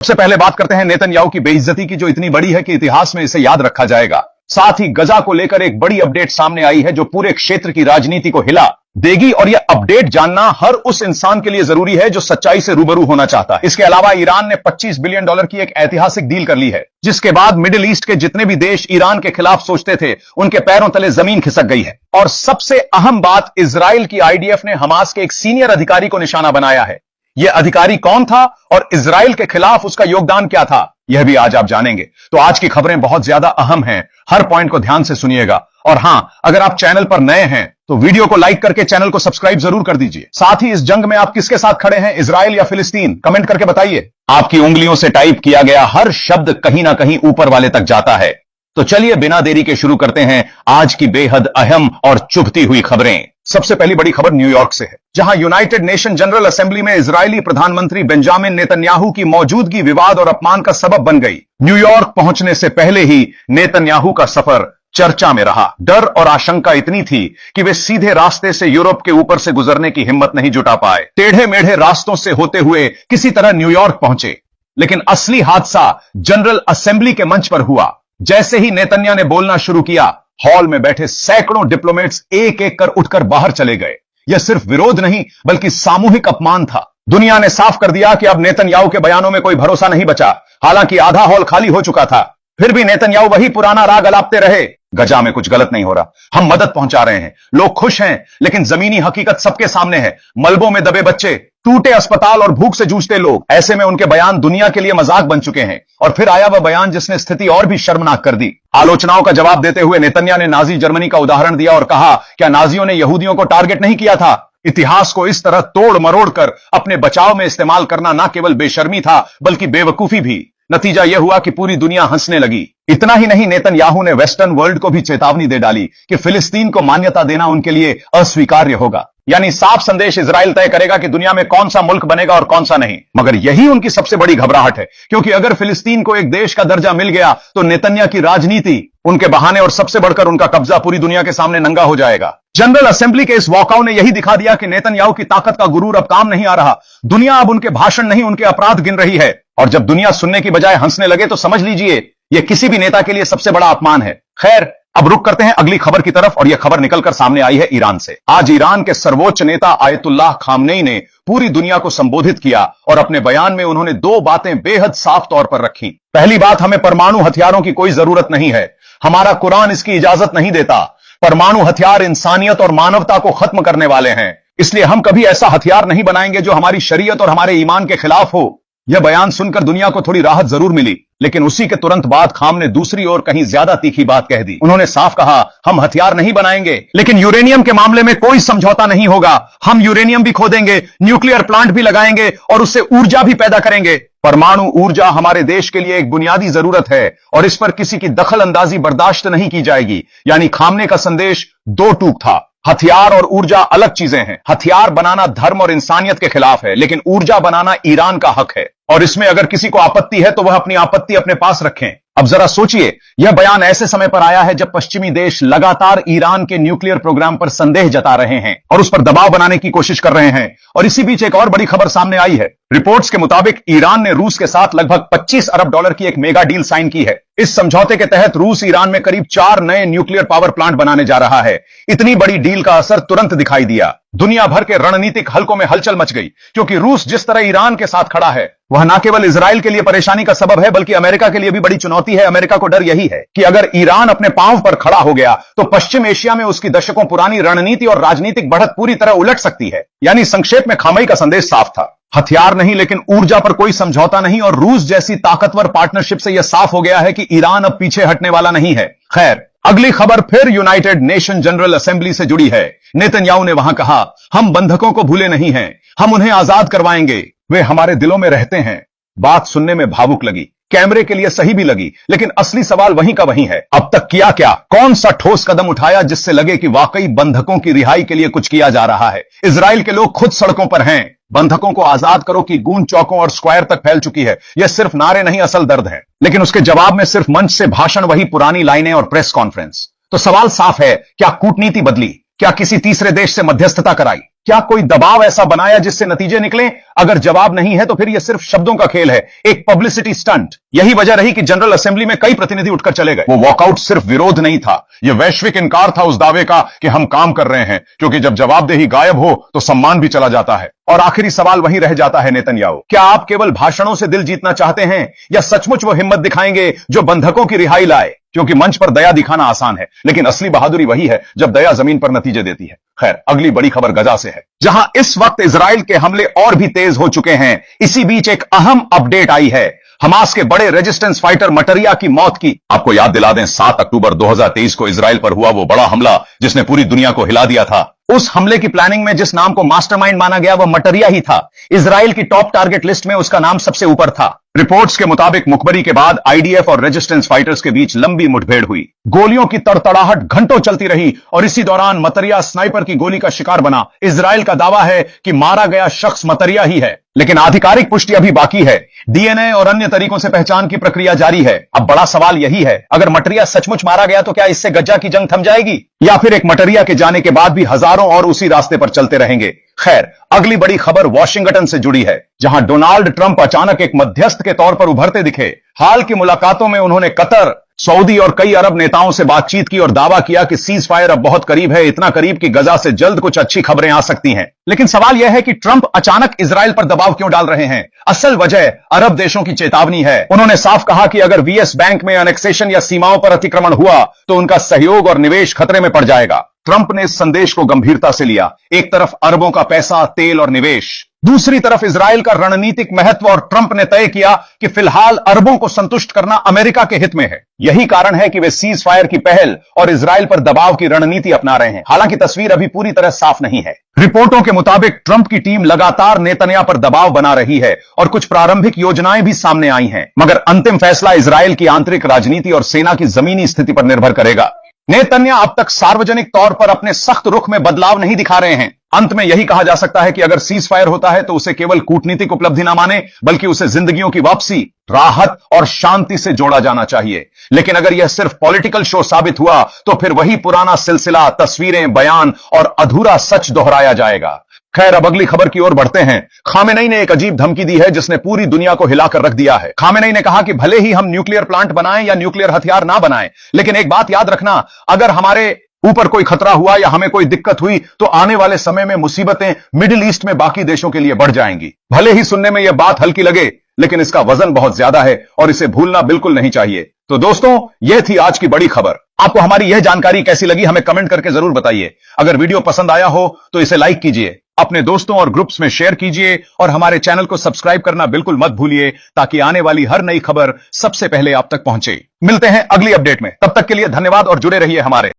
सबसे पहले बात करते हैं नेतन्याहू की बेइज्जती की, जो इतनी बड़ी है कि इतिहास में इसे याद रखा जाएगा। साथ ही गजा को लेकर एक बड़ी अपडेट सामने आई है जो पूरे क्षेत्र की राजनीति को हिला देगी, और यह अपडेट जानना हर उस इंसान के लिए जरूरी है जो सच्चाई से रूबरू होना चाहता है। इसके अलावा ईरान ने $25 बिलियन की एक ऐतिहासिक डील कर ली है, जिसके बाद मिडिल ईस्ट के जितने भी देश ईरान के खिलाफ सोचते थे उनके पैरों तले जमीन खिसक गई है। और सबसे अहम बात, इजराइल की आईडीएफ ने हमास के एक सीनियर अधिकारी को निशाना बनाया है। यह अधिकारी कौन था और इजराइल के खिलाफ उसका योगदान क्या था, यह भी आज आप जानेंगे। तो आज की खबरें बहुत ज्यादा अहम हैं, हर पॉइंट को ध्यान से सुनिएगा। और हां, अगर आप चैनल पर नए हैं तो वीडियो को लाइक करके चैनल को सब्सक्राइब जरूर कर दीजिए। साथ ही इस जंग में आप किसके साथ खड़े हैं, इजराइल या फिलिस्तीन, कमेंट करके बताइए। आपकी उंगलियों से टाइप किया गया हर शब्द कहीं ना कहीं ऊपर वाले तक जाता है। तो चलिए बिना देरी के शुरू करते हैं आज की बेहद अहम और चुभती हुई खबरें। सबसे पहली बड़ी खबर न्यूयॉर्क से है, जहां यूनाइटेड नेशन जनरल असेंबली में इजरायली प्रधानमंत्री बेंजामिन नेतन्याहू की मौजूदगी विवाद और अपमान का सबब बन गई। न्यूयॉर्क पहुंचने से पहले ही नेतन्याहू का सफर चर्चा में रहा। डर और आशंका इतनी थी कि वे सीधे रास्ते से यूरोप के ऊपर से गुजरने की हिम्मत नहीं जुटा पाए। टेढ़े मेढ़े रास्तों से होते हुए किसी तरह न्यूयॉर्क पहुंचे, लेकिन असली हादसा जनरल असेंबली के मंच पर हुआ। जैसे ही नेतन्याहू ने बोलना शुरू किया, हॉल में बैठे सैकड़ों डिप्लोमेट्स एक एक कर उठकर बाहर चले गए। यह सिर्फ विरोध नहीं बल्कि सामूहिक अपमान था। दुनिया ने साफ कर दिया कि अब नेतन्याहू के बयानों में कोई भरोसा नहीं बचा। हालांकि आधा हॉल खाली हो चुका था, फिर भी नेतन्याहू वही पुराना राग अलापते रहे। गजा में कुछ गलत नहीं हो रहा, हम मदद पहुंचा रहे हैं, लोग खुश हैं, लेकिन जमीनी हकीकत सबके सामने है। मलबों में दबे बच्चे, टूटे अस्पताल और भूख से जूझते लोग। ऐसे में उनके बयान दुनिया के लिए मजाक बन चुके हैं। और फिर आया वह बयान जिसने स्थिति और भी शर्मनाक कर दी। आलोचनाओं का जवाब देते हुए नेतन्याहू ने नाजी जर्मनी का उदाहरण दिया और कहा, क्या नाजियों ने यहूदियों को टारगेट नहीं किया था? इतिहास को इस तरह तोड़ मरोड़ कर अपने बचाव में इस्तेमाल करना न केवल बेशर्मी था बल्कि बेवकूफी भी। नतीजा यह हुआ कि पूरी दुनिया हंसने लगी। इतना ही नहीं, नेतन्याहू ने वेस्टर्न वर्ल्ड को भी चेतावनी दे डाली कि फिलिस्तीन को मान्यता देना उनके लिए अस्वीकार्य होगा। यानी साफ संदेश, इजराइल तय करेगा कि दुनिया में कौन सा मुल्क बनेगा और कौन सा नहीं। मगर यही उनकी सबसे बड़ी घबराहट है, क्योंकि अगर फिलिस्तीन को एक देश का दर्जा मिल गया तो नेतन्याहू की राजनीति, उनके बहाने और सबसे बढ़कर उनका कब्जा पूरी दुनिया के सामने नंगा हो जाएगा। जनरल असेंबली के इस वॉकआउट ने यही दिखा दिया कि नेतन्याहू की ताकत का गुरूर अब काम नहीं आ रहा। दुनिया अब उनके भाषण नहीं, उनके अपराध गिन रही है। और जब दुनिया सुनने की बजाय हंसने लगे तो समझ लीजिए यह किसी भी नेता के लिए सबसे बड़ा अपमान है। खैर, अब रुक करते हैं अगली खबर की तरफ, और यह खबर निकलकर सामने आई है ईरान से। आज ईरान के सर्वोच्च नेता आयतुल्लाह खामनेई ने पूरी दुनिया को संबोधित किया और अपने बयान में उन्होंने दो बातें बेहद साफ तौर पर रखी। पहली बात, हमें परमाणु हथियारों की कोई जरूरत नहीं है, हमारा कुरान इसकी इजाजत नहीं देता। परमाणु हथियार इंसानियत और मानवता को खत्म करने वाले हैं, इसलिए हम कभी ऐसा हथियार नहीं बनाएंगे जो हमारी शरीयत और हमारे ईमान के खिलाफ हो। यह बयान सुनकर दुनिया को थोड़ी राहत जरूर मिली, लेकिन उसी के तुरंत बाद खाम ने दूसरी और कहीं ज्यादा तीखी बात कह दी। उन्होंने साफ कहा, हम हथियार नहीं बनाएंगे, लेकिन यूरेनियम के मामले में कोई समझौता नहीं होगा। हम यूरेनियम भी खोदेंगे, न्यूक्लियर प्लांट भी लगाएंगे और उससे ऊर्जा भी पैदा करेंगे। परमाणु ऊर्जा हमारे देश के लिए एक बुनियादी जरूरत है और इस पर किसी की दखल अंदाजी बर्दाश्त नहीं की जाएगी। यानी खामने का संदेश दो टूक था। हथियार और ऊर्जा अलग चीजें हैं। हथियार बनाना धर्म और इंसानियत के खिलाफ है, लेकिन ऊर्जा बनाना ईरान का हक है। और इसमें अगर किसी को आपत्ति है तो वह अपनी आपत्ति अपने पास रखें। अब जरा सोचिए, यह बयान ऐसे समय पर आया है जब पश्चिमी देश लगातार ईरान के न्यूक्लियर प्रोग्राम पर संदेह जता रहे हैं और उस पर दबाव बनाने की कोशिश कर रहे हैं। और इसी बीच एक और बड़ी खबर सामने आई है। रिपोर्ट्स के मुताबिक ईरान ने रूस के साथ लगभग $25 अरब की एक मेगा डील साइन की है। इस समझौते के तहत रूस ईरान में करीब 4 नए न्यूक्लियर पावर प्लांट बनाने जा रहा है। इतनी बड़ी डील का असर तुरंत दिखाई दिया। दुनिया भर के रणनीतिक हलकों में हलचल मच गई, क्योंकि रूस जिस तरह ईरान के साथ खड़ा है वह न केवल इजराइल के लिए परेशानी का सबब है बल्कि अमेरिका के लिए भी बड़ी चुनौती है। अमेरिका को डर यही है कि अगर ईरान अपने पांव पर खड़ा हो गया तो पश्चिम एशिया में उसकी दशकों पुरानी रणनीति और राजनीतिक बढ़त पूरी तरह उलट सकती है। यानी संक्षेप में खामनेई का संदेश साफ था, हथियार नहीं लेकिन ऊर्जा पर कोई समझौता नहीं। और रूस जैसी ताकतवर पार्टनरशिप से यह साफ हो गया है कि ईरान अब पीछे हटने वाला नहीं है। खैर, अगली खबर फिर यूनाइटेड नेशन जनरल असेंबली से जुड़ी है। नेतन्याहू ने वहां कहा, हम बंधकों को भूले नहीं हैं, हम उन्हें आजाद करवाएंगे, वे हमारे दिलों में रहते हैं। बात सुनने में भावुक लगी, कैमरे के लिए सही भी लगी, लेकिन असली सवाल वहीं का वहीं है। अब तक किया क्या? कौन सा ठोस कदम उठाया जिससे लगे कि वाकई बंधकों की रिहाई के लिए कुछ किया जा रहा है? इजराइल के लोग खुद सड़कों पर हैं। बंधकों को आजाद करो की गूंज चौकों और स्क्वायर तक फैल चुकी है। यह सिर्फ नारे नहीं, असल दर्द है। लेकिन उसके जवाब में सिर्फ मंच से भाषण, वही पुरानी लाइनें और प्रेस कॉन्फ्रेंस। तो सवाल साफ है, क्या कूटनीति बदली? क्या किसी तीसरे देश से मध्यस्थता कराई? क्या कोई दबाव ऐसा बनाया जिससे नतीजे निकले? अगर जवाब नहीं है तो फिर यह सिर्फ शब्दों का खेल है, एक पब्लिसिटी स्टंट। यही वजह रही कि जनरल असेंबली में कई प्रतिनिधि उठकर चले गए। वो वॉकआउट सिर्फ विरोध नहीं था, यह वैश्विक इनकार था उस दावे का कि हम काम कर रहे हैं, क्योंकि जब जवाबदेही गायब हो तो सम्मान भी चला जाता है। और आखिरी सवाल वही रह जाता है, नेतन्याहू, क्या आप केवल भाषणों से दिल जीतना चाहते हैं या सचमुच वो हिम्मत दिखाएंगे जो बंधकों की रिहाई लाए? क्योंकि मंच पर दया दिखाना आसान है, लेकिन असली बहादुरी वही है जब दया जमीन पर नतीजे देती है। खैर, अगली बड़ी खबर गजा से है, जहां इस वक्त इजराइल के हमले और भी तेज हो चुके हैं। इसी बीच एक अहम अपडेट आई है, हमास के बड़े रेजिस्टेंस फाइटर मटरिया की मौत की। आपको याद दिला दें, 7 अक्टूबर 2023 को इजराइल पर हुआ वो बड़ा हमला जिसने पूरी दुनिया को हिला दिया था। उस हमले की प्लानिंग में जिस नाम को मास्टरमाइंड माना गया वह मटरिया ही था। इजराइल की टॉप टारगेट लिस्ट में उसका नाम सबसे ऊपर था। रिपोर्ट्स के मुताबिक मुखबरी के बाद आईडीएफ और रेजिस्टेंस फाइटर्स के बीच लंबी मुठभेड़ हुई। गोलियों की तड़तड़ाहट घंटों चलती रही और इसी दौरान मटरिया स्नाइपर की गोली का शिकार बना। इजराइल का दावा है कि मारा गया शख्स मटरिया ही है, लेकिन आधिकारिक पुष्टि अभी बाकी है। डीएनए और अन्य तरीकों से पहचान की प्रक्रिया जारी है। अब बड़ा सवाल यही है, अगर मटरिया सचमुच मारा गया तो क्या इससे गजा की जंग थम जाएगी, या फिर एक मटरिया के जाने के बाद भी हजारों और उसी रास्ते पर चलते रहेंगे? खैर, अगली बड़ी खबर वॉशिंगटन से जुड़ी है, जहां डोनाल्ड ट्रंप अचानक एक मध्यस्थ के तौर पर उभरते दिखे। हाल की मुलाकातों में उन्होंने कतर, सऊदी और कई अरब नेताओं से बातचीत की और दावा किया कि सीज फायर अब बहुत करीब है, इतना करीब कि गजा से जल्द कुछ अच्छी खबरें आ सकती हैं। लेकिन सवाल यह है कि ट्रंप अचानक इजराइल पर दबाव क्यों डाल रहे हैं? असल वजह अरब देशों की चेतावनी है। उन्होंने साफ कहा कि अगर वीएस बैंक में अनेक्सेशन या सीमाओं पर अतिक्रमण हुआ तो उनका सहयोग और निवेश खतरे में पड़ जाएगा। ट्रंप ने इस संदेश को गंभीरता से लिया। एक तरफ अरबों का पैसा, तेल और निवेश, दूसरी तरफ इजराइल का रणनीतिक महत्व, और ट्रंप ने तय किया कि फिलहाल अरबों को संतुष्ट करना अमेरिका के हित में है। यही कारण है कि वे सीज फायर की पहल और इजराइल पर दबाव की रणनीति अपना रहे हैं। हालांकि तस्वीर अभी पूरी तरह साफ नहीं है। रिपोर्टों के मुताबिक ट्रंप की टीम लगातार नेतन्याहू पर दबाव बना रही है और कुछ प्रारंभिक योजनाएं भी सामने आई हैं, मगर अंतिम फैसला इजराइल की आंतरिक राजनीति और सेना की जमीनी स्थिति पर निर्भर करेगा। नेतन्याहू अब तक सार्वजनिक तौर पर अपने सख्त रुख में बदलाव नहीं दिखा रहे हैं। अंत में यही कहा जा सकता है कि अगर सीज फायर होता है तो उसे केवल कूटनीतिक उपलब्धि ना माने, बल्कि उसे जिंदगियों की वापसी, राहत और शांति से जोड़ा जाना चाहिए। लेकिन अगर यह सिर्फ पॉलिटिकल शो साबित हुआ तो फिर वही पुराना सिलसिला, तस्वीरें, बयान और अधूरा सच दोहराया जाएगा। खैर, अब अगली खबर की ओर बढ़ते हैं। खामेनेई ने एक अजीब धमकी दी है जिसने पूरी दुनिया को हिलाकर रख दिया है। खामेनेई ने कहा कि भले ही हम न्यूक्लियर प्लांट बनाएं या न्यूक्लियर हथियार ना बनाएं, लेकिन एक बात याद रखना, अगर हमारे ऊपर कोई खतरा हुआ या हमें कोई दिक्कत हुई तो आने वाले समय में मुसीबतें मिडिल ईस्ट में बाकी देशों के लिए बढ़ जाएंगी। भले ही सुनने में यह बात हल्की लगे, लेकिन इसका वजन बहुत ज्यादा है और इसे भूलना बिल्कुल नहीं चाहिए। तो दोस्तों, यह थी आज की बड़ी खबर। आपको हमारी यह जानकारी कैसी लगी हमें कमेंट करके जरूर बताइए। अगर वीडियो पसंद आया हो तो इसे लाइक कीजिए, अपने दोस्तों और ग्रुप्स में शेयर कीजिए और हमारे चैनल को सब्सक्राइब करना बिल्कुल मत भूलिए, ताकि आने वाली हर नई खबर सबसे पहले आप तक पहुंचे। मिलते हैं अगली अपडेट में, तब तक के लिए धन्यवाद और जुड़े रहिए हमारे